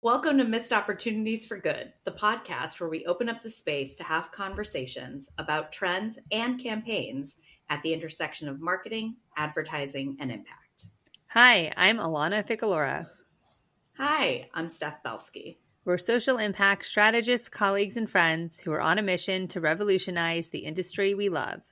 Welcome to Missed Opportunities for Good, the podcast where we open up the space to have conversations about trends and campaigns at the intersection of marketing, advertising, and impact. Hi, I'm Alana Ficalora. Hi, I'm Steph Belsky. We're social impact strategists, colleagues, and friends who are on a mission to revolutionize the industry we love.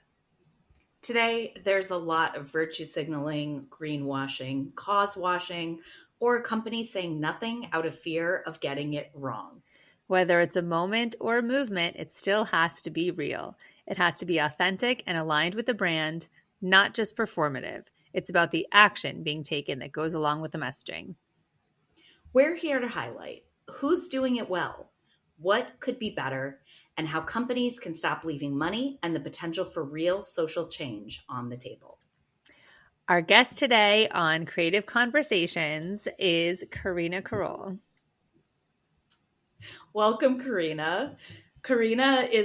Today, there's a lot of virtue signaling, greenwashing, cause washing, or companies saying nothing out of fear of getting it wrong. Whether it's a moment or a movement, it still has to be real. It has to be authentic and aligned with the brand, not just performative. It's about the action being taken that goes along with the messaging. We're here to highlight who's doing it well, what could be better, and how companies can stop leaving money and the potential for real social change on the table. Our guest today on Creative Conversations is Karina Korol. Welcome, Karina. Karina Korol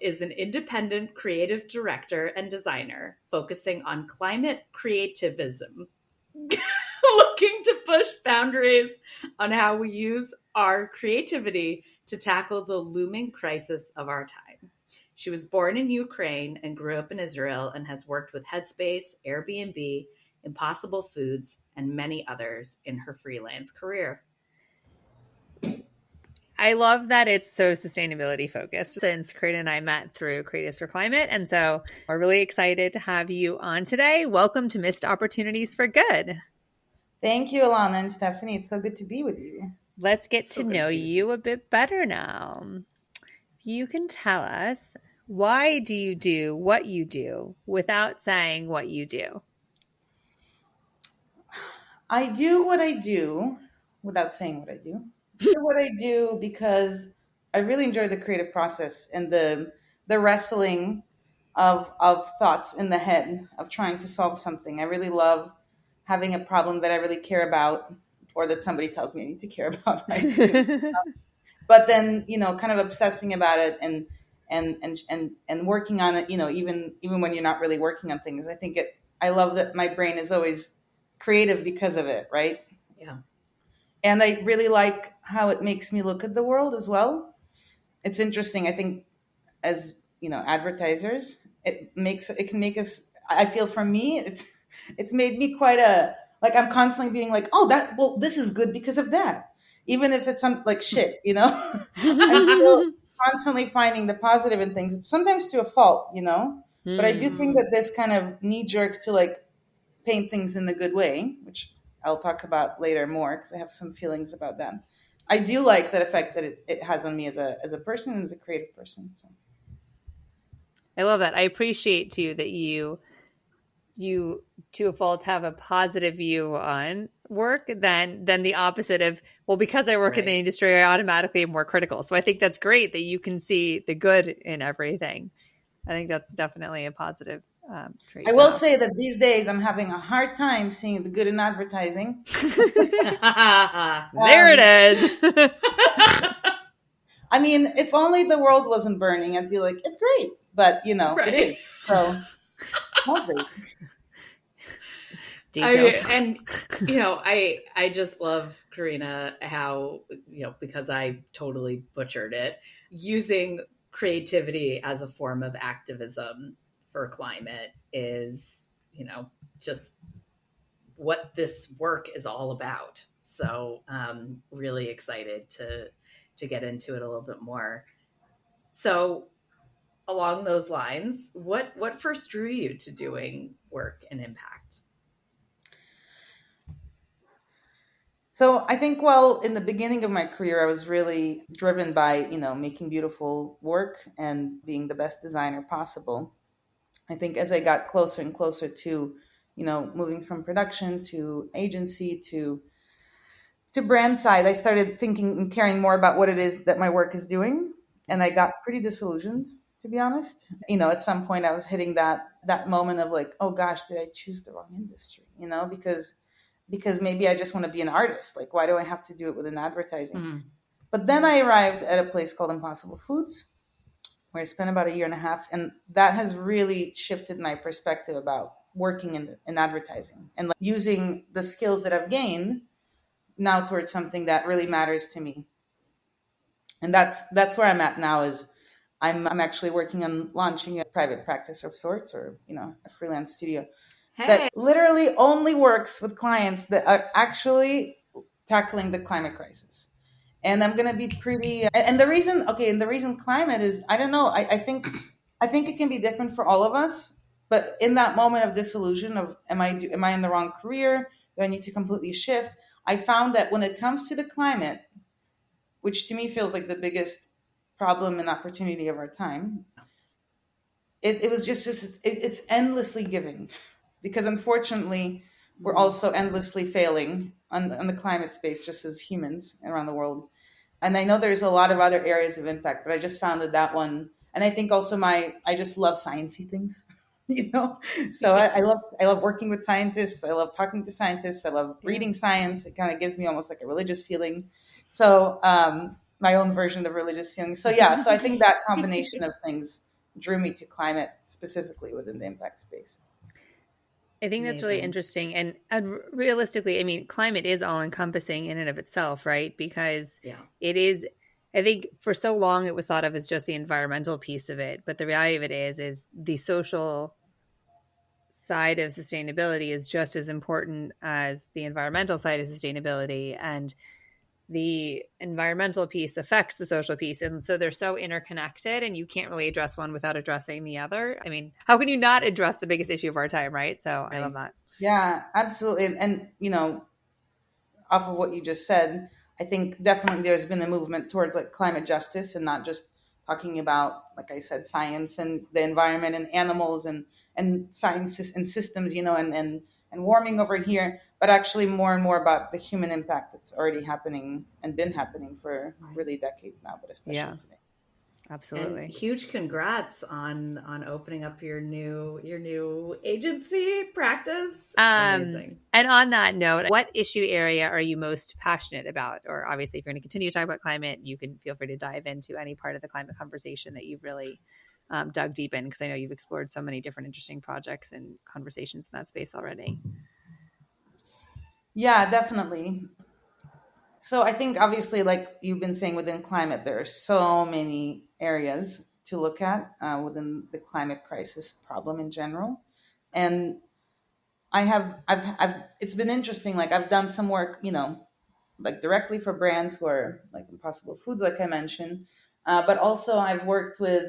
is an independent creative director and designer focusing on climate creativism, looking to push boundaries on how we use our creativity to tackle the looming crisis of our time. She was born in Ukraine and grew up in Israel and has worked with Headspace, Airbnb, Impossible Foods, and many others in her freelance career. I love that it's so sustainability focused since Karina and I met through Creatives for Climate. And so we're really excited to have you on today. Welcome to Missed Opportunities for Good. Thank you, Alana and Stephanie. It's so good to be with you. Let's get to know you a bit better now. If you can tell us, why do you do what you do without saying what you do? I do what I do without saying what I do. I do what I do because I really enjoy the creative process and the wrestling of thoughts in the head of trying to solve something. I really love having a problem that I really care about or that somebody tells me I need to care about. Right? But then, kind of obsessing about it and working on it, even when you're not really working on things. I love that my brain is always creative because of it, right? Yeah. And I really like how it makes me look at the world as well. It's interesting. I think as, advertisers, it can make us, I feel for me, it's made me quite I'm constantly being like, this is good because of that. Even if it's something like shit, I'm still constantly finding the positive in things, sometimes to a fault, but I do think that this kind of knee jerk to paint things in the good way, which I'll talk about later more because I have some feelings about them. I do like that effect that it has on me as a person and as a creative person. So. I love that. I appreciate too that you to a fault have a positive view on work than the opposite of, well, because I work in the industry, I automatically am more critical. So I think that's great that you can see the good in everything. I think that's definitely a positive trait. I will say that these days I'm having a hard time seeing the good in advertising. There it is. I mean, if only the world wasn't burning, I'd be like, it's great. But, it is. So it's not great. Details. I just love, Karina, how, because I totally butchered it, using creativity as a form of activism for climate is, just what this work is all about. So really excited to get into it a little bit more. So along those lines, what first drew you to doing work and impact? So I think, in the beginning of my career, I was really driven by, making beautiful work and being the best designer possible. I think as I got closer and closer to, moving from production to agency to brand side, I started thinking and caring more about what it is that my work is doing. And I got pretty disillusioned, to be honest. At some point I was hitting that moment of like, oh gosh, did I choose the wrong industry? Because maybe I just want to be an artist. Like, why do I have to do it within advertising? Mm-hmm. But then I arrived at a place called Impossible Foods, where I spent about a year and a half. And that has really shifted my perspective about working in advertising and like using the skills that I've gained now towards something that really matters to me. And that's where I'm at now. Is I'm actually working on launching a private practice of sorts, or a freelance studio that literally only works with clients that are actually tackling the climate crisis. And I'm going to be pretty, and the reason climate is, I don't know. I think it can be different for all of us, but in that moment of disillusion of, am I in the wrong career? Do I need to completely shift? I found that when it comes to the climate, which to me feels like the biggest problem and opportunity of our time, it was just it's endlessly giving, because unfortunately we're also endlessly failing on the climate space, just as humans around the world. And I know there's a lot of other areas of impact, but I just found that one, and I think also I just love sciencey things, So I love working with scientists. I love talking to scientists. I love reading science. It kind of gives me almost like a religious feeling. So my own version of religious feeling. So so I think that combination of things drew me to climate, specifically within the impact space. I think that's really interesting. And realistically, I mean, climate is all encompassing in and of itself, right? Because it is, I think for so long it was thought of as just the environmental piece of it. But the reality of it is the social side of sustainability is just as important as the environmental side of sustainability. And the environmental piece affects the social piece. And so they're so interconnected, and you can't really address one without addressing the other. I mean, how can you not address the biggest issue of our time, right? So I love that. Yeah, absolutely. And off of what you just said, I think definitely there's been a movement towards like climate justice, and not just talking about, like I said, science and the environment and animals and science and systems, and warming over here, but actually more and more about the human impact that's already happening and been happening for really decades now, but especially today. Absolutely. And huge congrats on opening up your new agency practice. Amazing. And on that note, what issue area are you most passionate about? Or obviously, if you're going to continue to talk about climate, you can feel free to dive into any part of the climate conversation that you've really dug deep in, because I know you've explored so many different interesting projects and conversations in that space already. Yeah, definitely. So I think obviously, like you've been saying, within climate, there are so many areas to look at within the climate crisis problem in general. And I've it's been interesting. Like I've done some work, like directly for brands who are like Impossible Foods, like I mentioned, but also I've worked with.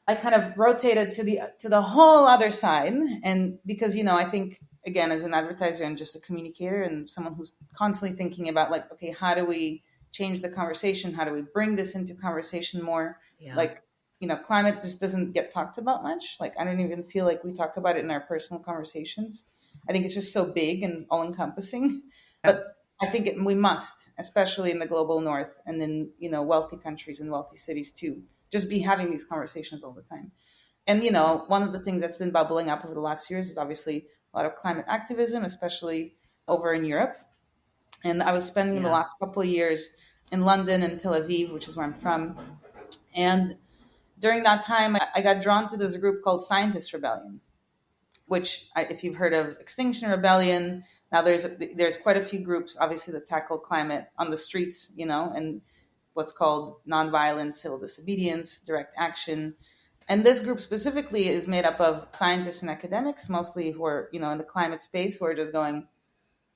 I kind of rotated to the whole other side, and because I think, again, as an advertiser and just a communicator and someone who's constantly thinking about like, okay, how do we change the conversation? How do we bring this into conversation more? Like, climate just doesn't get talked about much. Like I don't even feel like we talk about it in our personal conversations. I think it's just so big and all encompassing, but I think we must, especially in the global north and in wealthy countries and wealthy cities too, just be having these conversations all the time. And, one of the things that's been bubbling up over the last years is obviously a lot of climate activism, especially over in Europe. And I was spending the last couple of years in London and Tel Aviv, which is where I'm from. And during that time, I got drawn to this group called Scientist Rebellion, which, if you've heard of Extinction Rebellion, now there's quite a few groups, obviously, that tackle climate on the streets, and what's called nonviolent civil disobedience, direct action. And this group specifically is made up of scientists and academics, mostly who are, in the climate space, who are just going,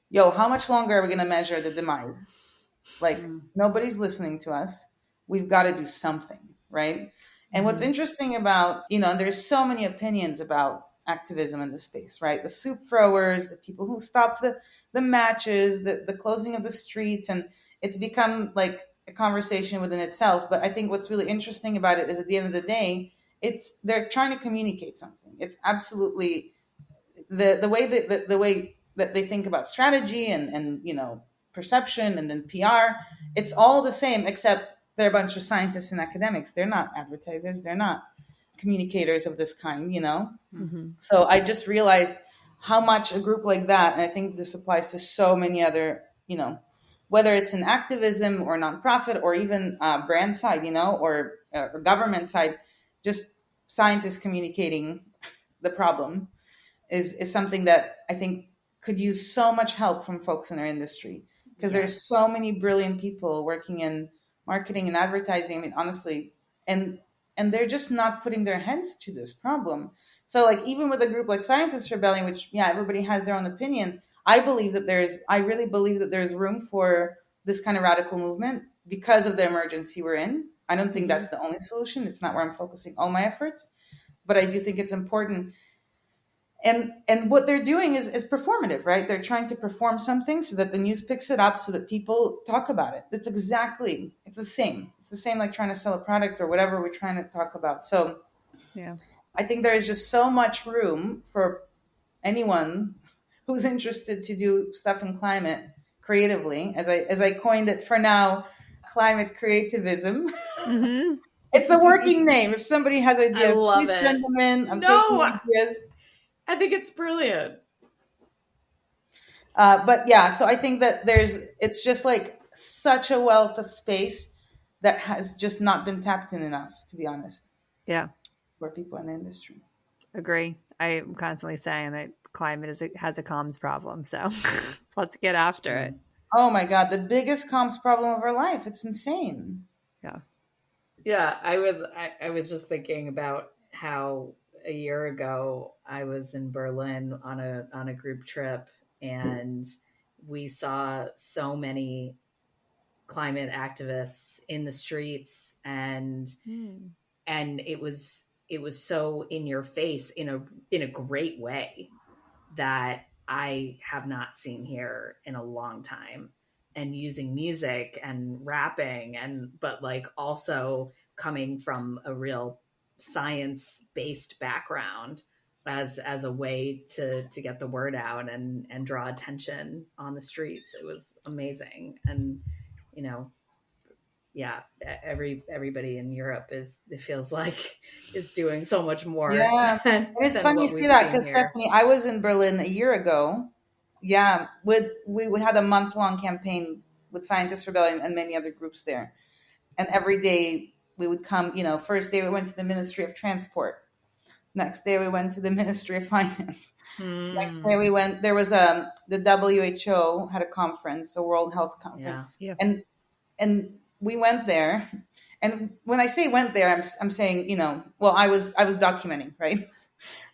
yo, how much longer are we going to measure the demise? Like, nobody's listening to us. We've got to do something, right? And what's interesting about, and there's so many opinions about activism in this space, right? The soup throwers, the people who stop the matches, the closing of the streets, and it's become like a conversation within itself. But I think what's really interesting about it is, at the end of the day, they're trying to communicate something. It's absolutely the way that they think about strategy and perception and then PR. It's all the same, except they're a bunch of scientists and academics. They're not advertisers. They're not communicators of this kind, So I just realized how much a group like that, and I think this applies to so many other, whether it's in activism or nonprofit or even brand side, or government side, just scientists communicating the problem is something that I think could use so much help from folks in our industry, because there's so many brilliant people working in marketing and advertising. I mean, honestly, and they're just not putting their heads to this problem. So like even with a group like Scientists Rebellion, which everybody has their own opinion, I really believe that there's room for this kind of radical movement because of the emergency we're in. I don't think that's the only solution. It's not where I'm focusing all my efforts, but I do think it's important. And what they're doing is performative, right? They're trying to perform something so that the news picks it up, so that people talk about it. It's the same. It's the same like trying to sell a product or whatever we're trying to talk about. So I think there is just so much room for anyone who's interested to do stuff in climate creatively, as I coined it for now, climate creativism. Mm-hmm. It's a working name. If somebody has ideas, please send them in. I'm taking ideas. I think it's brilliant. But yeah, so I think that it's just like such a wealth of space that has just not been tapped in enough, to be honest. Yeah. For people in the industry. Agree. I'm constantly saying that climate has a comms problem. So let's get after it. Oh my God. The biggest comms problem of our life. It's insane. Yeah. Yeah. I was just thinking about how a year ago I was in Berlin on a group trip, and we saw so many climate activists in the streets, and it was so in your face in a great way that I have not seen here in a long time, and using music and rapping but like also coming from a real science-based background as a way to get the word out and draw attention on the streets. It was amazing. And everybody in Europe it feels like is doing so much more. And it's funny you see that, because Stephanie, I was in Berlin a year ago. Yeah, we had a month-long campaign with Scientists Rebellion and many other groups there, and every day we would come. First day we went to the Ministry of Transport. Next day we went to the Ministry of Finance. Next day we went. There was the WHO had a conference, a World Health Conference, and we went there. And when I say went there, I'm saying I was documenting, right?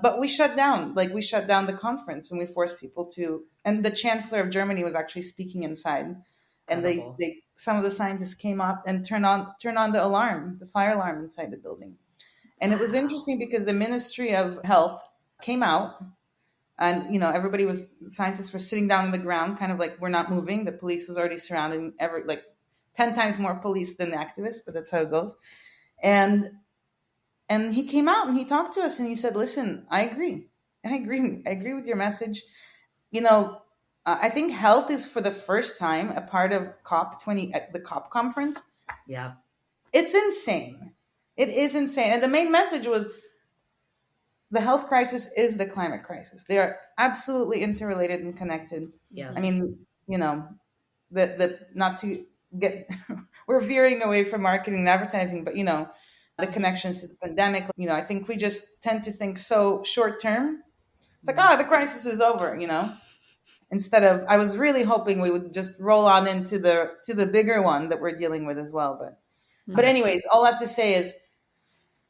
But we shut down the conference, and we forced people to. And the Chancellor of Germany was actually speaking inside, and they some of the scientists came up and turned on the fire alarm inside the building. And it was interesting because the Ministry of Health came out, and scientists were sitting down on the ground, kind of like we're not moving. The police was already surrounding 10 times more police than the activists, but that's how it goes. And he came out and he talked to us and he said, listen, I agree with your message. I think health is for the first time a part of COP20, the COP conference. Yeah. It's insane. It is insane. And the main message was the health crisis is the climate crisis. They are absolutely interrelated and connected. Yes. I mean, the not to get, we're veering away from marketing and advertising, but the connections to the pandemic, I think we just tend to think so short term. It's like, the crisis is over, instead of, I was really hoping we would just roll on into the bigger one that we're dealing with as well. But anyways, all that to say is,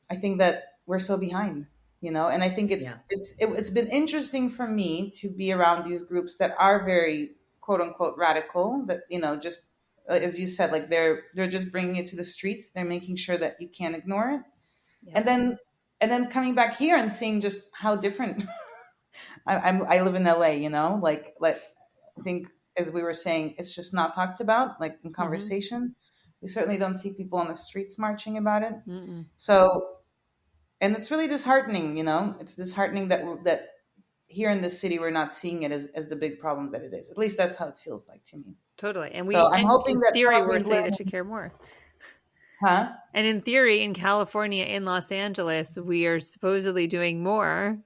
I think that we're so behind, and I think it's been interesting for me to be around these groups that are very quote unquote radical, that, just as you said, like they're just bringing it to the streets. They're making sure that you can't ignore it. Yeah. And then coming back here and seeing just how different I live in LA, like I think, as we were saying, it's just not talked about, like in conversation. Mm-hmm. We certainly don't see people on the streets marching about it. Mm-mm. So, and it's really disheartening, it's disheartening that here in this city, we're not seeing it as the big problem that it is. At least that's how it feels like to me. Totally. And I'm hoping that theory, we're saying that should care more. Huh? And in theory, in California, in Los Angeles, we are supposedly doing more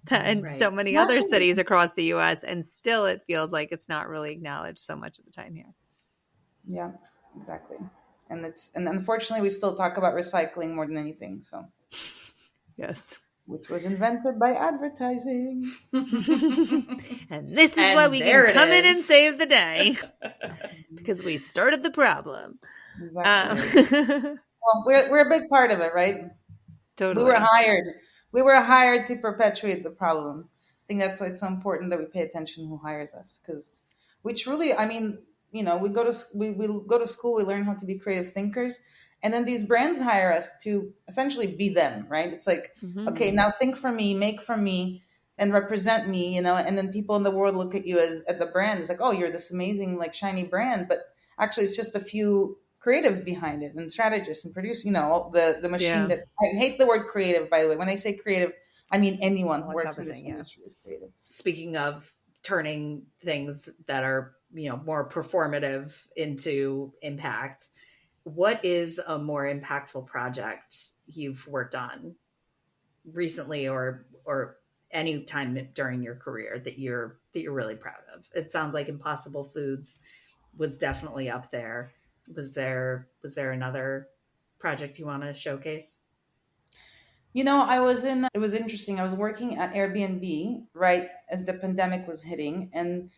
than so many other cities across the U.S. And still, it feels like it's not really acknowledged so much of the time here. Yeah, exactly. And unfortunately, we still talk about recycling more than anything. So Yes. which was invented by advertising. And this is And why we there can it come in is. and save the day. Because we started the problem. Exactly. Well, we're a big part of it, right? Totally. We were hired to perpetuate the problem. I think that's why it's so important that we pay attention who hires us, because we truly, I mean, we go to school, we learn how to be creative thinkers, and then these brands hire us to essentially be them, right? It's like, okay, now think for me, make for me, and represent me, and then people in the world look at you as at the brand. It's like, oh, you're this amazing, like, shiny brand, but actually it's just a few creatives behind it, and strategists and producers, the machine that, I hate the word creative, by the way. When I say creative, I mean anyone who works in this industry is creative. Speaking of turning things that are, more performative into impact, what is a more impactful project you've worked on recently or any time during your career that you're really proud of? It sounds like Impossible Foods was definitely up there. Was there another project you want to showcase? It was interesting. I was working at Airbnb right as the pandemic was hitting, and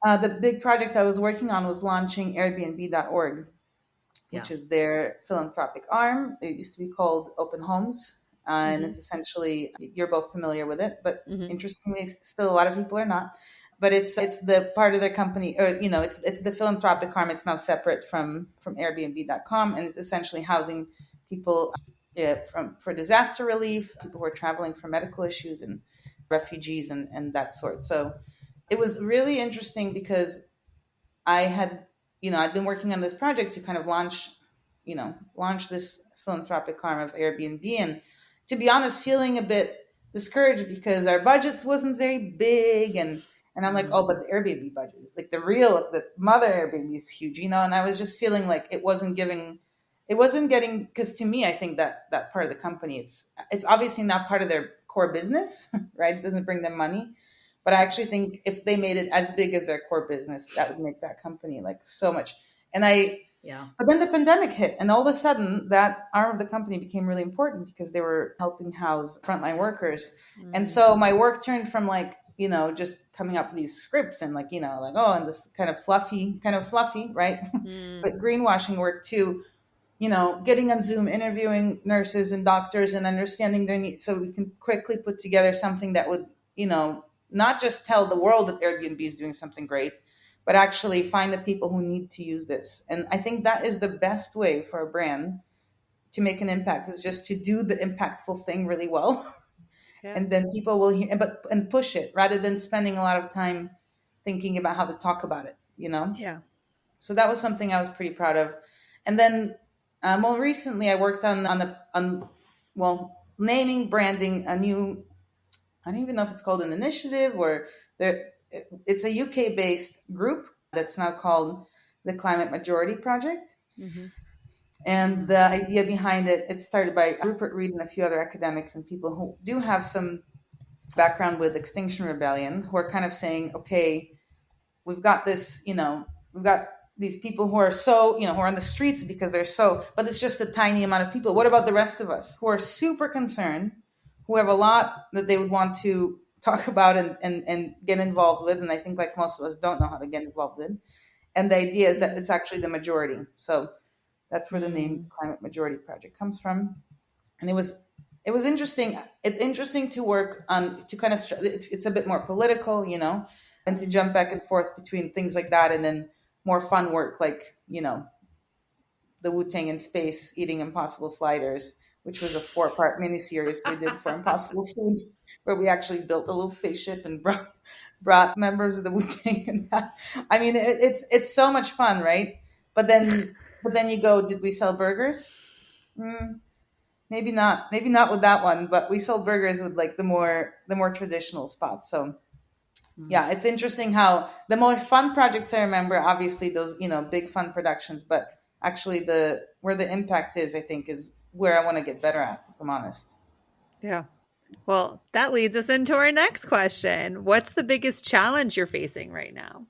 the big project I was working on was launching Airbnb.org, which is their philanthropic arm. It used to be called Open Homes, and it's essentially, you're both familiar with it, but interestingly, still a lot of people are not. But it's the part of their company, or it's the philanthropic arm. It's now separate from Airbnb.com, and it's essentially housing people for disaster relief, people who are traveling for medical issues, and refugees and that sort. So it was really interesting because I had, I'd been working on this project to kind of launch this philanthropic arm of Airbnb, and to be honest, feeling a bit discouraged because our budgets wasn't very big, and I'm like, oh, but the Airbnb budget is like the mother Airbnb is huge, and I was just feeling like it wasn't getting, because to me, I think that part of the company, it's obviously not part of their core business, right? It doesn't bring them money. But I actually think if they made it as big as their core business, that would make that company like so much. But then the pandemic hit, and all of a sudden that arm of the company became really important because they were helping house frontline workers. And so my work turned from like, just coming up with these scripts and and this kind of fluffy, right? But greenwashing work to, getting on Zoom, interviewing nurses and doctors and understanding their needs so we can quickly put together something that would, not just tell the world that Airbnb is doing something great, but actually find the people who need to use this. And I think that is the best way for a brand to make an impact, is just to do the impactful thing really well. Yeah. And then people will hear, and push it rather than spending a lot of time thinking about how to talk about it, Yeah. So that was something I was pretty proud of. And then more recently, I worked on naming, branding a new, I don't even know if it's called an initiative or it's a UK-based group that's now called the Climate Majority Project. And the idea behind it started by Rupert Reed and a few other academics and people who do have some background with Extinction Rebellion, who are kind of saying, okay, we've got this, we've got these people who are so, who are on the streets because but it's just a tiny amount of people. What about the rest of us who are super concerned, who have a lot that they would want to talk about and get involved with? And I think like most of us don't know how to get involved in. And the idea is that it's actually the majority. So that's where the name Climate Majority Project comes from. And it was interesting. It's interesting to work on, to kind of, it's a bit more political, and to jump back and forth between things like that and then more fun work like, the Wu-Tang in space eating impossible sliders, which was a 4-part miniseries we did for Impossible Foods, where we actually built a little spaceship and brought members of the Wu-Tang in that. I mean, it's so much fun, right? But then you go, did we sell burgers? Maybe not with that one, but we sold burgers with like the more traditional spots. So yeah, it's interesting how the more fun projects I remember, obviously those, big fun productions, but actually where the impact is, I think, is where I want to get better at, if I'm honest. Yeah. Well, that leads us into our next question. What's the biggest challenge you're facing right now?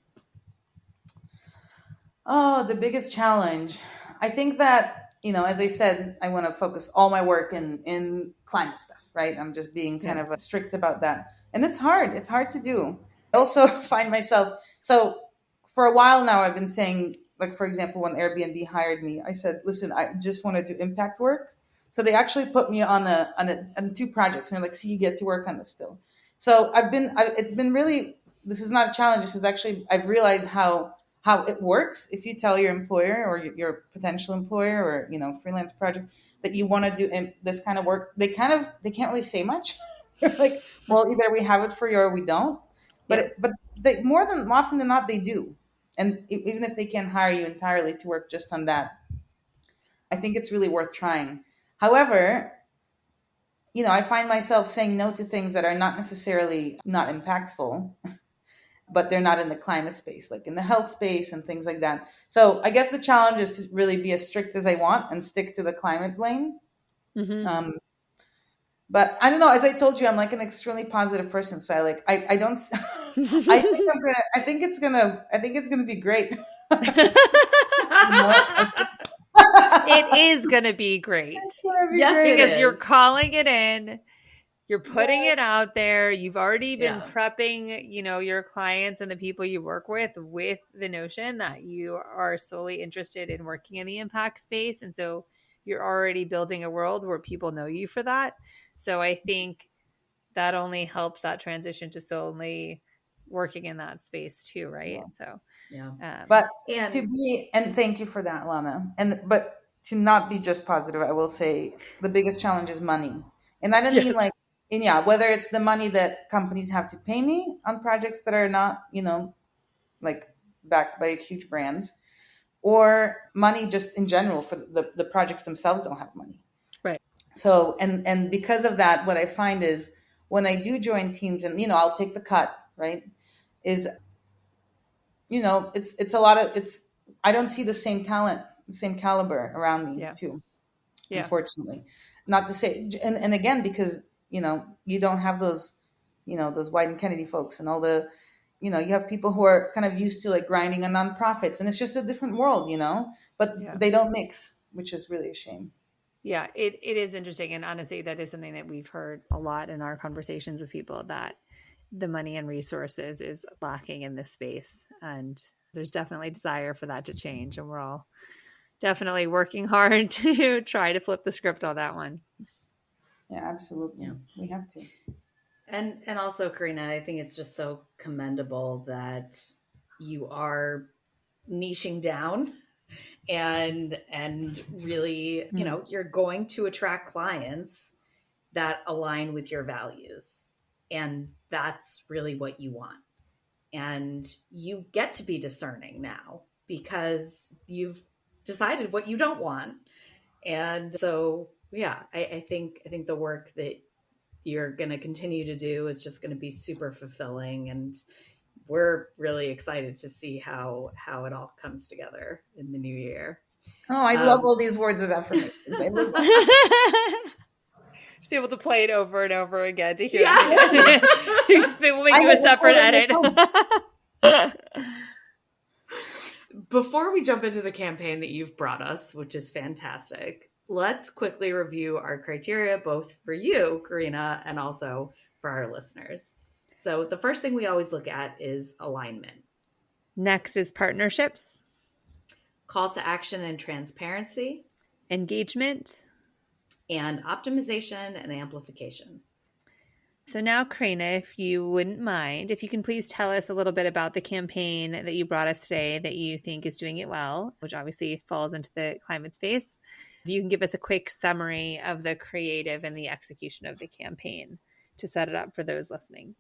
Oh, the biggest challenge. I think that as I said, I want to focus all my work in climate stuff, right? I'm just being kind of strict about that. And it's hard. It's hard to do. I also find myself, so for a while now, I've been saying, like, for example, when Airbnb hired me, I said, listen, I just want to do impact work. So they actually put me on 2 projects, and they're like, see, you get to work on this still. So it's been really, this is not a challenge. This is actually, I've realized how it works. If you tell your employer or your potential employer or, freelance project that you want to do this kind of work, they can't really say much. They're like, well, either we have it for you or we don't. But they, more than often than not, they do. And even if they can't hire you entirely to work just on that, I think it's really worth trying. However, I find myself saying no to things that are not necessarily not impactful, but they're not in the climate space, like in the health space and things like that. So I guess the challenge is to really be as strict as I want and stick to the climate lane. Mm-hmm. But I don't know. As I told you, I'm like an extremely positive person. So I don't. I think it's gonna be great. It is gonna be great. Yes, because you're calling it in. You're putting it out there. You've already been prepping, your clients and the people you work with the notion that you are solely interested in working in the impact space. And so you're already building a world where people know you for that. So I think that only helps that transition to solely working in that space too, right? Yeah. And so, and thank you for that, Lana. But to not be just positive, I will say the biggest challenge is money. And I don't mean like, whether it's the money that companies have to pay me on projects that are not, like backed by huge brands, or money just in general for the projects themselves don't have money. Right. So, and because of that, what I find is when I do join teams and, I'll take the cut, right, is, it's a lot of, I don't see the same talent, the same caliber around me too, unfortunately. Not to say, and again, because, you don't have those, those Wyden Kennedy folks and all the, you have people who are kind of used to like grinding on nonprofits, and it's just a different world, but they don't mix, which is really a shame. Yeah, it is interesting. And honestly, that is something that we've heard a lot in our conversations with people, that the money and resources is lacking in this space. And there's definitely desire for that to change. And we're all definitely working hard to try to flip the script on that one. Yeah, absolutely. Yeah. We have to. And also, Karina, I think it's just so commendable that you are niching down and really, you're going to attract clients that align with your values. And that's really what you want. And you get to be discerning now because you've decided what you don't want. And so, I think the work that you're going to continue to do is just going to be super fulfilling. And we're really excited to see how it all comes together in the new year. Oh, I love all these words of affirmation. Just able to play it over and over again to hear it. We'll make you a separate edit. Before we jump into the campaign that you've brought us, which is fantastic, let's quickly review our criteria, both for you, Karina, and also for our listeners. So the first thing we always look at is alignment. Next is partnerships. Call to action and transparency. Engagement. And optimization and amplification. So now, Karina, if you wouldn't mind, if you can please tell us a little bit about the campaign that you brought us today that you think is doing it well, which obviously falls into the climate space. If you can give us a quick summary of the creative and the execution of the campaign to set it up for those listening.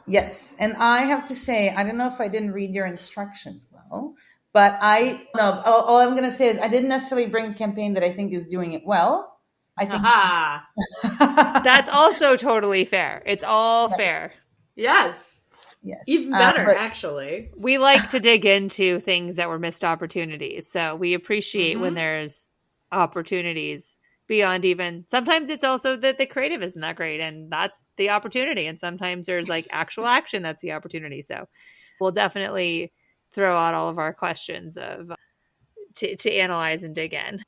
Yes. And I have to say, I don't know if I didn't read your instructions well, but all I'm going to say is I didn't necessarily bring a campaign that I think is doing it well. I think that's also totally fair. It's all fair. Yes. Even better, actually. We like to dig into things that were missed opportunities. So we appreciate when there's opportunities beyond even, sometimes it's also that the creative isn't that great and that's the opportunity. And sometimes there's like actual action that's the opportunity. So we'll definitely throw out all of our questions of to analyze and dig in.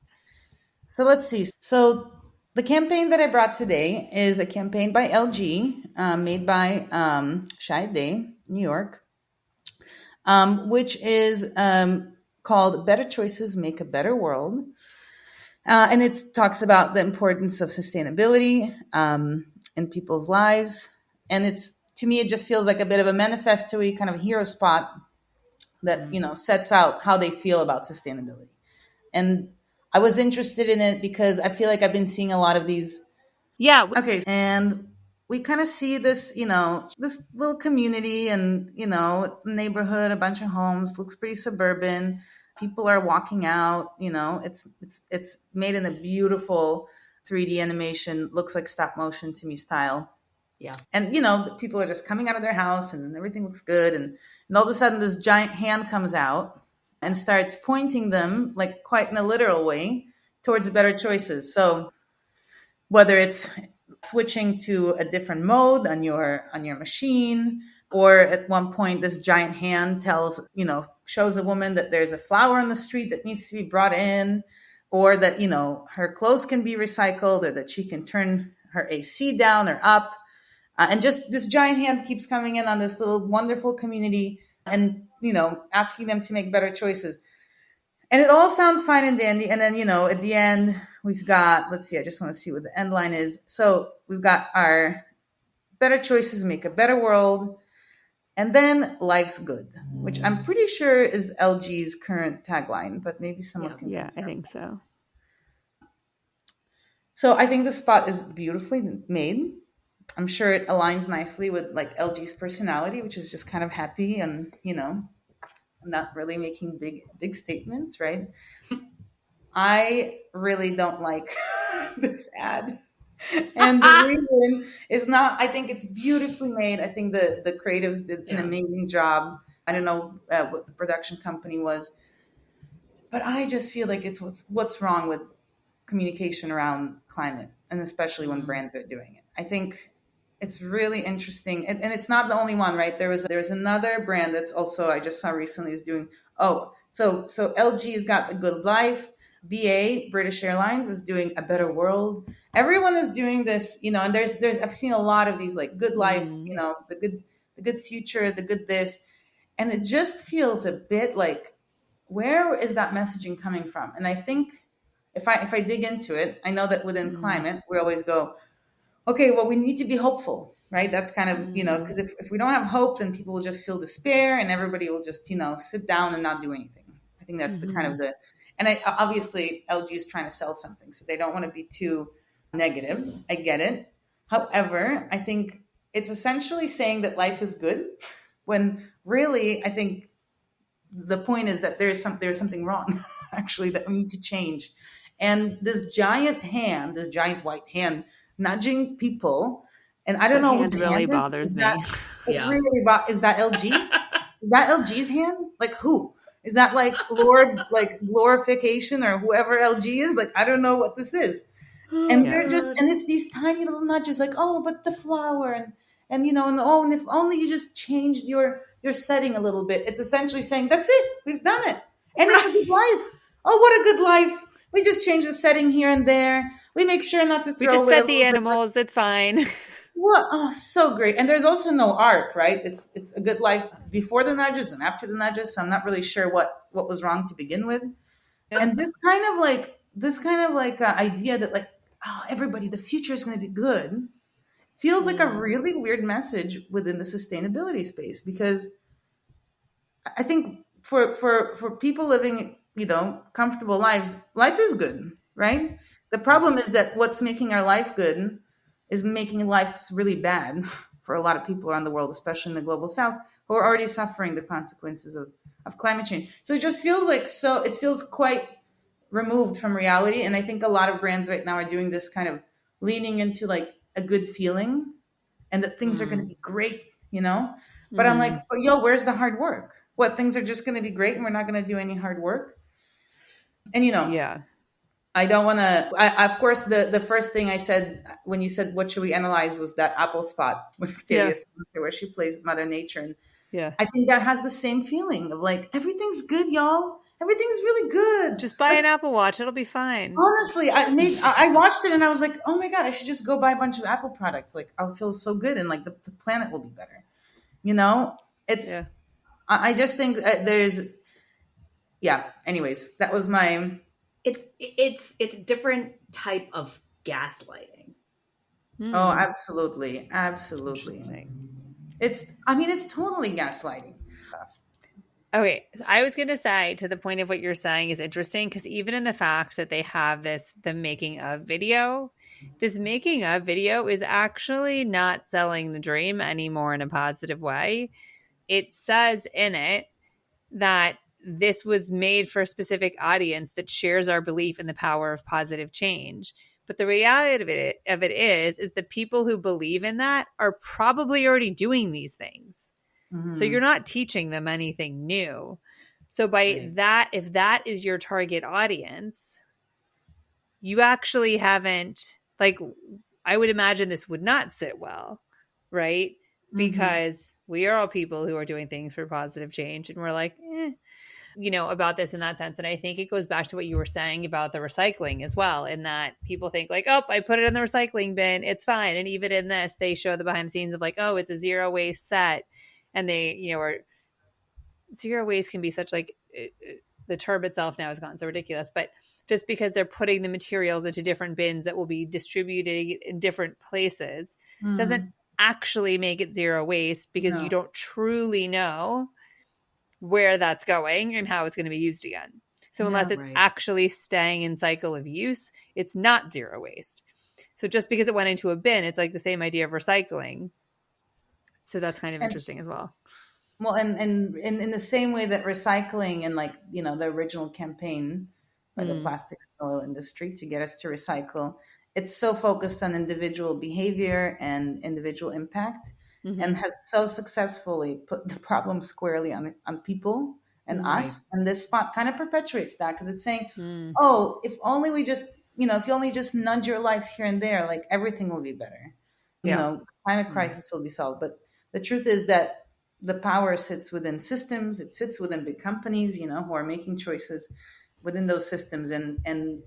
So let's see. So the campaign that I brought today is a campaign by LG, made by Day, New York, which is called "Better Choices Make a Better World," and it talks about the importance of sustainability in people's lives. And it's, to me, it just feels like a bit of a manifesto-y kind of hero spot that sets out how they feel about sustainability. And I was interested in it because I feel like I've been seeing a lot of these. Yeah. Okay. And we kind of see this, this little community and, neighborhood, a bunch of homes, looks pretty suburban. People are walking out, it's made in a beautiful 3D animation, looks like stop motion to me style. Yeah. And, people are just coming out of their house and everything looks good. And all of a sudden this giant hand comes out and starts pointing them, like quite in a literal way, towards better choices. So whether it's switching to a different mode on your her or at one point this giant hand shows a woman that there's a flower on the street that needs to be brought in, or that her clothes can be recycled, or that she can turn her AC down or up, and just this giant hand keeps coming in on this little wonderful community and asking them to make better choices. And it all sounds fine and dandy. And then, at the end, we've got, let's see, I just want to see what the end line is. So we've got our better choices make a better world. And then life's good, which I'm pretty sure is LG's current tagline, but maybe someone can. Yeah, I think so. So I think the spot is beautifully made. I'm sure it aligns nicely with like LG's personality, which is just kind of happy and, not really making big statements, right? I really don't like this ad. And the reason is not, I think it's beautifully made. I think the creatives did an amazing job. I don't know what the production company was, but I just feel like it's what's wrong with communication around climate, and especially when brands are doing it. I think it's really interesting. And it's not the only one, right? There's another brand that's also, I just saw recently, is doing, so LG's got a good life. BA, British Airlines, is doing a better world. Everyone is doing this, and there's I've seen a lot of these like good life, the good future, the good this. And it just feels a bit like, where is that messaging coming from? And I think if I dig into it, I know that within climate, we always go, okay, well, we need to be hopeful, right? That's kind of, because if we don't have hope, then people will just feel despair and everybody will just, sit down and not do anything. I think that's the kind of and obviously LG is trying to sell something, so they don't want to be too negative. I get it. However, I think it's essentially saying that life is good when really, I think the point is that there's something wrong actually that we need to change. And this giant white hand nudging people, and I don't know what the really hand bothers me. Is that LG? Is that LG's hand? Like who? Is that like Lord, like glorification or whoever LG is? Like, I don't know what this is. And they're just, and it's these tiny little nudges like, oh, but the flower and and if only you just changed your setting a little bit. It's essentially saying, that's it. We've done it. And it's a good life. Oh, what a good life. We just change the setting here and there. We make sure not to throw away. We just fed the animals. It's fine. What? Oh, so great. And there's also no arc, right? It's a good life before the nudges and after the nudges. So I'm not really sure what was wrong to begin with. Yeah. And this kind of like idea that like, oh, everybody, the future is going to be good, feels like a really weird message within the sustainability space, because I think for people living, comfortable lives, life is good, right? The problem is that what's making our life good is making life really bad for a lot of people around the world, especially in the global south, who are already suffering the consequences of climate change. So it just feels like, it feels quite removed from reality. And I think a lot of brands right now are doing this kind of leaning into like a good feeling and that things are going to be great, But I'm like, where's the hard work? What, things are just going to be great and we're not going to do any hard work? And, I don't want to, of course, the first thing I said when you said, what should we analyze, was that Apple spot with Octavia Spencer, where she plays Mother Nature. And I think that has the same feeling of like, everything's good, y'all. Everything's really good. Just buy an Apple Watch. It'll be fine. Honestly, I watched it and I was like, oh my God, I should just go buy a bunch of Apple products. Like, I'll feel so good and like the planet will be better. You know, Yeah. I just think anyways, that was my. It's a different type of gaslighting. Oh, absolutely. Interesting. It's totally gaslighting. Okay, I was going to say, to the point of what you're saying is interesting, because even in the fact that they have the making of video, this making of video is actually not selling the dream anymore in a positive way. It says in it that this was made for a specific audience that shares our belief in the power of positive change. But the reality of it is the people who believe in that are probably already doing these things. So you're not teaching them anything new. So by that, if that is your target audience, you actually haven't, like, I would imagine this would not sit well, right? Because we are all people who are doing things for positive change, and we're like, about this in that sense. And I think it goes back to what you were saying about the recycling as well, in that people think like, oh, I put it in the recycling bin, it's fine. And even in this, they show the behind the scenes of like, oh, it's a zero waste set. And they, or zero waste can be such like the term itself now has gotten so ridiculous, but just because they're putting the materials into different bins that will be distributed in different places doesn't actually make it zero waste, because you don't truly know where that's going and how it's going to be used again. So unless it's actually staying in cycle of use, it's not zero waste. So just because it went into a bin, it's like the same idea of recycling. So that's kind of interesting as well. Well, and in the same way that recycling and like, the original campaign by the plastics and oil industry to get us to recycle, it's so focused on individual behavior and individual impact, and has so successfully put the problem squarely on people and us. And this spot kind of perpetuates that, because it's saying, oh, if only we just, if you only just nudge your life here and there, like everything will be better. Climate crisis will be solved. But the truth is that the power sits within systems. It sits within big companies, who are making choices within those systems. And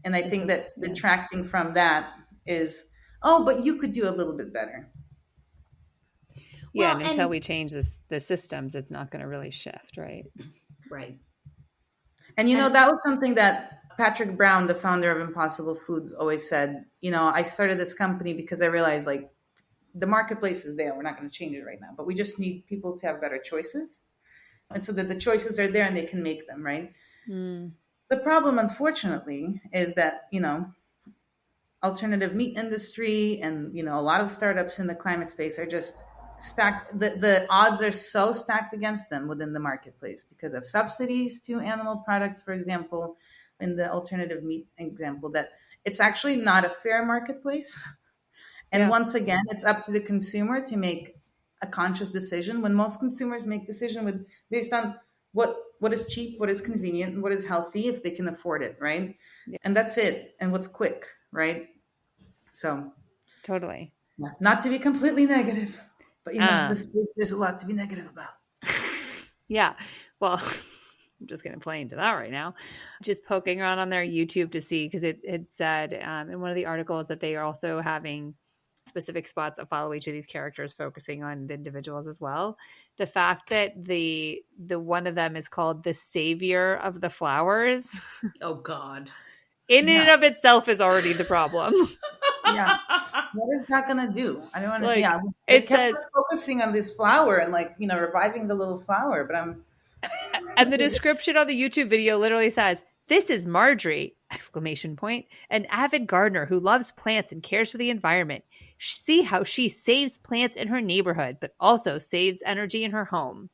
I think that detracting from that is, oh, but you could do a little bit better. Yeah, and until we change the systems, it's not going to really shift, right? Right. And, that was something that Patrick Brown, the founder of Impossible Foods, always said. I started this company because I realized, like, the marketplace is there. We're not going to change it right now, but we just need people to have better choices. And so that the choices are there and they can make them, right? The problem, unfortunately, is that, alternative meat industry and, a lot of startups in the climate space are just stacked. The odds are so stacked against them within the marketplace because of subsidies to animal products, for example, in the alternative meat example, that it's actually not a fair marketplace. And once again, it's up to the consumer to make a conscious decision, when most consumers make decision based on what is cheap, what is convenient, and what is healthy if they can afford it, right? Yeah. And that's it. And what's quick, right? So totally. Not to be completely negative, but there's a lot to be negative about. Yeah. Well, I'm just going to play into that right now. Just poking around on their YouTube to see, because it said in one of the articles that they are also having specific spots that follow each of these characters, focusing on the individuals as well. The fact that the one of them is called the savior of the flowers. Oh God. In and of itself is already the problem. Yeah. What is that going to do? I don't understand. It says focusing on this flower and reviving the little flower, but and the description on the YouTube video literally says, "This is Marjorie, ! An avid gardener who loves plants and cares for the environment. See how she saves plants in her neighborhood, but also saves energy in her home."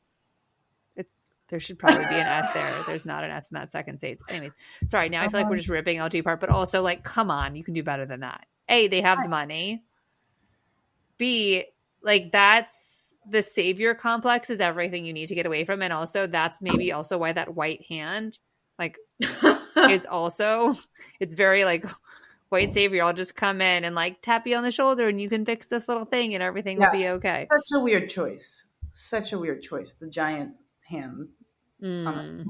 There should probably be an S there. There's not an S in that second saves. Anyways, sorry. Now I feel like we're just ripping LG apart, but also come on, you can do better than that. A, they have the money. B, That's the savior complex is everything you need to get away from. And also that's maybe also why that white hand is also, it's very white savior. I'll just come in and tap you on the shoulder and you can fix this little thing and everything will be okay. Such a weird choice. The giant hand. Honestly.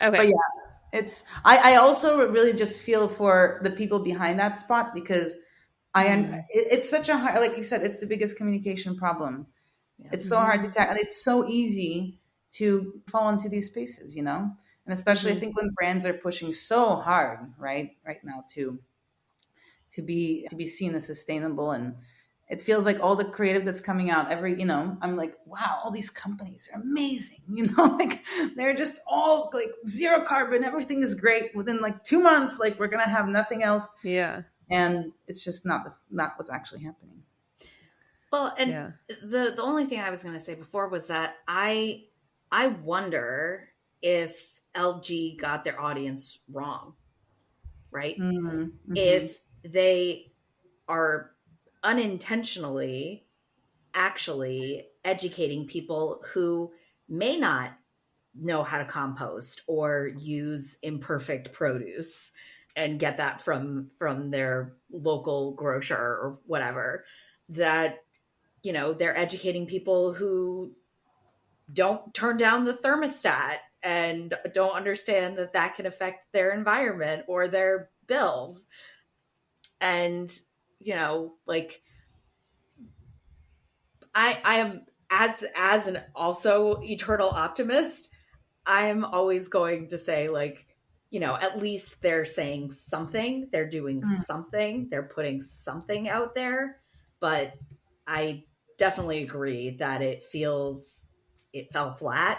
Okay. But yeah, I also really just feel for the people behind that spot, because it's such a hard, like you said, it's the biggest communication problem. Yeah. It's so hard to tackle, and it's so easy to fall into these spaces, and especially I think when brands are pushing so hard right now to be seen as sustainable. And it feels like all the creative that's coming out I'm like, wow, all these companies are amazing, like they're just all like zero carbon, everything is great. Within like 2 months, like we're gonna have nothing else. Yeah. And it's just not what's actually happening. Well, and the only thing I was going to say before was that I wonder if LG got their audience wrong, right? Mm-hmm. If they are unintentionally actually educating people who may not know how to compost or use imperfect produce and get that from their local grocer or whatever, that they're educating people who don't turn down the thermostat and don't understand that that can affect their environment or their bills. And like I am, as an also eternal optimist, I'm always going to say, like, at least they're saying something, they're doing something, they're putting something out there. But I definitely agree that it fell flat,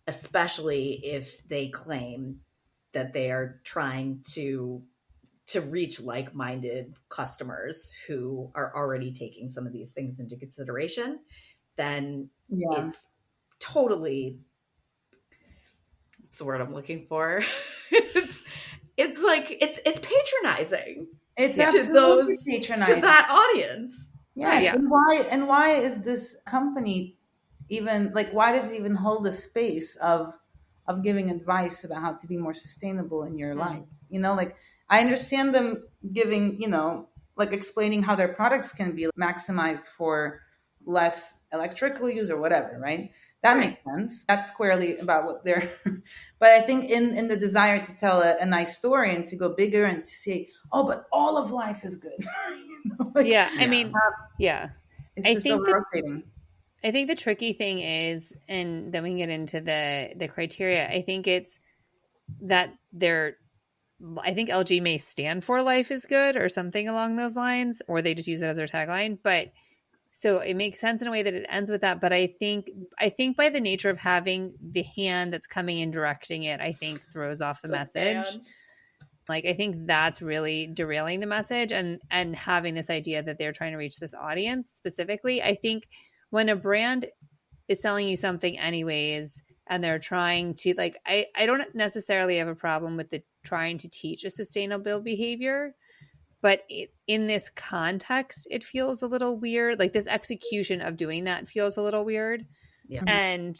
especially if they claim that they are trying to reach like-minded customers who are already taking some of these things into consideration. Then it's totally, what's the word I'm looking for? it's like it's patronizing. It's to absolutely patronizing to that audience. Yes. Right. And why is this company even, like, why does it even hold a space of giving advice about how to be more sustainable in your life? Like, I understand them giving, like explaining how their products can be maximized for less electrical use or whatever, right? That makes sense. That's squarely about what they're but I think in the desire to tell a nice story and to go bigger and to say, oh, but all of life is good. I mean, it's just over-rotating. I think the tricky thing is, and then we can get into the criteria, I think it's that I think LG may stand for life is good or something along those lines, or they just use it as their tagline. But so it makes sense in a way that it ends with that. But I think by the nature of having the hand that's coming in directing it, I think throws off the message. Like, I think that's really derailing the message and having this idea that they're trying to reach this audience specifically. I think when a brand is selling you something anyways, and they're trying to, like, I don't necessarily have a problem with the trying to teach a sustainable behavior, but in this context, it feels a little weird. Like, this execution of doing that feels a little weird. Yeah. And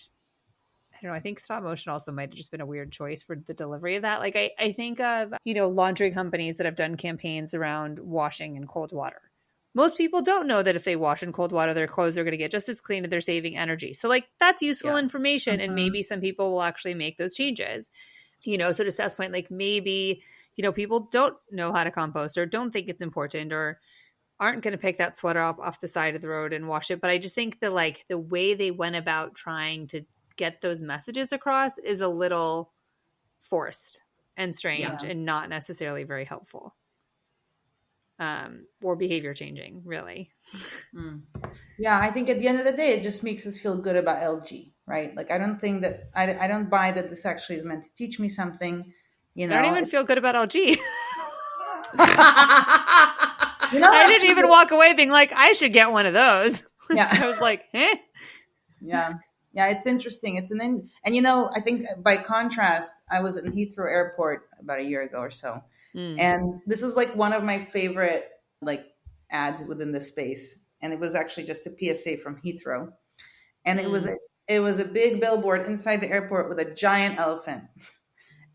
I don't know, I think stop motion also might have just been a weird choice for the delivery of that. Like, I think of, laundry companies that have done campaigns around washing in cold water. Most people don't know that if they wash in cold water, their clothes are going to get just as clean and they're saving energy. So, like, that's useful information. And maybe some people will actually make those changes. So to Steph's point, like, maybe, people don't know how to compost or don't think it's important or aren't going to pick that sweater up off the side of the road and wash it. But I just think that, like, the way they went about trying to get those messages across is a little forced and strange and not necessarily very helpful. Or behavior changing, really. Yeah, I think at the end of the day, it just makes us feel good about LG, right? Like, I don't think that I don't buy that this actually is meant to teach me something. I don't even feel good about LG. I didn't even walk away being like, I should get one of those. Yeah, I was like, eh. Yeah, it's interesting. And I think by contrast, I was in Heathrow Airport about a year ago or so. And this was like one of my favorite like ads within the space. And it was actually just a PSA from Heathrow. And it was a big billboard inside the airport with a giant elephant.